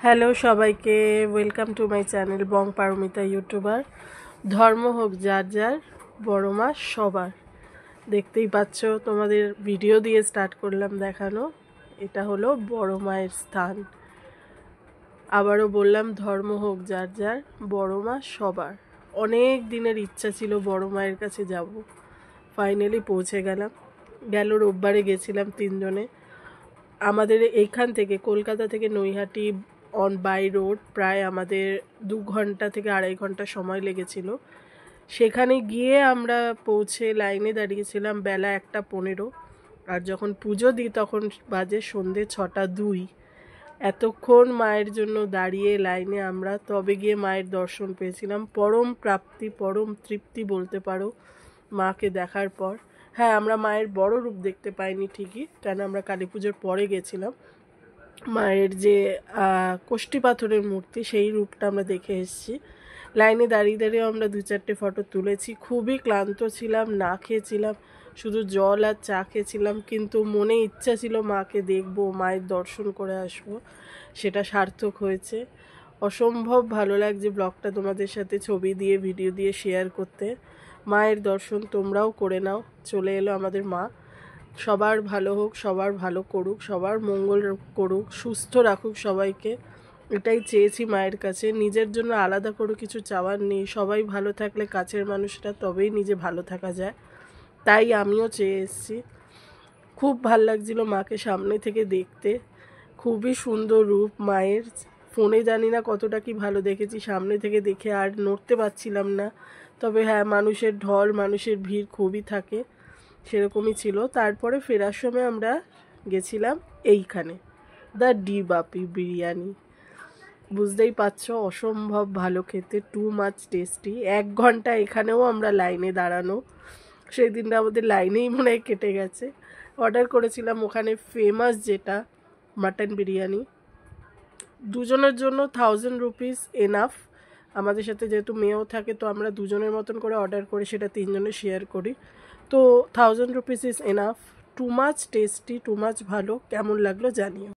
Hello সবাইকে, welcome to my channel Bong Paramita YouTuber. ধর্ম হোক যার যার, বড় মা সবার। দেখতেই পাচ্ছ, তোমাদের ভিডিও দিয়ে স্টার্ট করলাম দেখানো। এটা হলো বড় মায়ের স্থান। আবারও বললাম, ধর্ম হোক যার যার, বড় মা সবার। অনেক দিনের ইচ্ছা ছিল বড় মায়ের কাছে যাব, ফাইনালি পৌঁছে গেলাম। রোববারে গেছিলাম তিনজনে। আমাদের এইখান থেকে, কলকাতা থেকে নৈহাটি অন বাই রোড প্রায় আমাদের 2 ঘন্টা থেকে 2.5 ঘন্টা সময় লেগেছিল। সেখানে গিয়ে আমরা পৌঁছে লাইনে দাঁড়িয়েছিলাম বেলা 1:15, আর যখন পুজো দিই তখন বাজে সন্ধে 6:02। এতক্ষণ মায়ের জন্য দাঁড়িয়ে লাইনে আমরা তবে গিয়ে মায়ের দর্শন পেয়েছিলাম। পরম প্রাপ্তি, পরম তৃপ্তি বলতে পারো মাকে দেখার পর। হ্যাঁ, আমরা মায়ের বড় রূপ দেখতে পাইনি ঠিকই, কারণ আমরা কালী পুজোর পরে গেছিলাম। মায়ের যে কোষ্ঠী পাথরের মূর্তি, সেই রূপটা আমরা দেখে এসেছি। লাইনে দাঁড়িয়ে দাঁড়িয়ে আমরা 2-4টে ফটো তুলেছি। খুবই ক্লান্ত ছিলাম, না খেয়েছিলাম, শুধু জল আর চা খেয়েছিলাম, কিন্তু মনে ইচ্ছা ছিল মাকে দেখবো, মায়ের দর্শন করে আসবো। সেটা সার্থক হয়েছে। অসম্ভব ভালো লাগছে ব্লগটা তোমাদের সাথে ছবি দিয়ে, ভিডিও দিয়ে শেয়ার করতে। মায়ের দর্শন তোমরাও করে নাও। চলে এলো আমাদের মা। সবার ভালো হোক, সবার ভালো করুক, সবার মঙ্গল করুক, সুস্থ রাখুক সবাইকে। এটাই চেয়েছি মায়ের কাছে। নিজের জন্য আলাদা করে কিছু চাওয়ার নেই। সবাই ভালো থাকলে কাছের মানুষরা, তবেই নিজে ভালো থাকা যায়। তাই আমিও চেয়ে এসেছি। খুব ভাল লাগছিল মাকে সামনে থেকে দেখতে। খুবই সুন্দর রূপ মায়ের। ফোনে জানি না কতটা কি ভালো দেখেছি, সামনে থেকে দেখে আর নড়তে পারছিলাম না। তবে হ্যাঁ, মানুষের ঢল, মানুষের ভিড় খুবই থাকে, সেরকমই ছিল। তারপরে ফেরার সময় আমরা গেছিলাম এইখানে, দ্য ডি বাপি বিরিয়ানি। বুঝতেই পারছো, অসম্ভব ভালো খেতে, টু মাচ টেস্টি। 1 ঘন্টা এখানেও আমরা লাইনে দাঁড়ানো। সেই দিনটা আমাদের লাইনেই মনে হয় কেটে গেছে। অর্ডার করেছিলাম ওখানে ফেমাস যেটা মাটন বিরিয়ানি। দুজনের জন্য 1000 রুপিস এনাফ। আমাদের সাথে যেহেতু মেয়েও থাকে, তো আমরা দুজনের মতন করে অর্ডার করে সেটা 3 জনে শেয়ার করি। তো 1000 rupees is enough. Too much tasty, too much ভালো। কেমন লাগলো জানিও।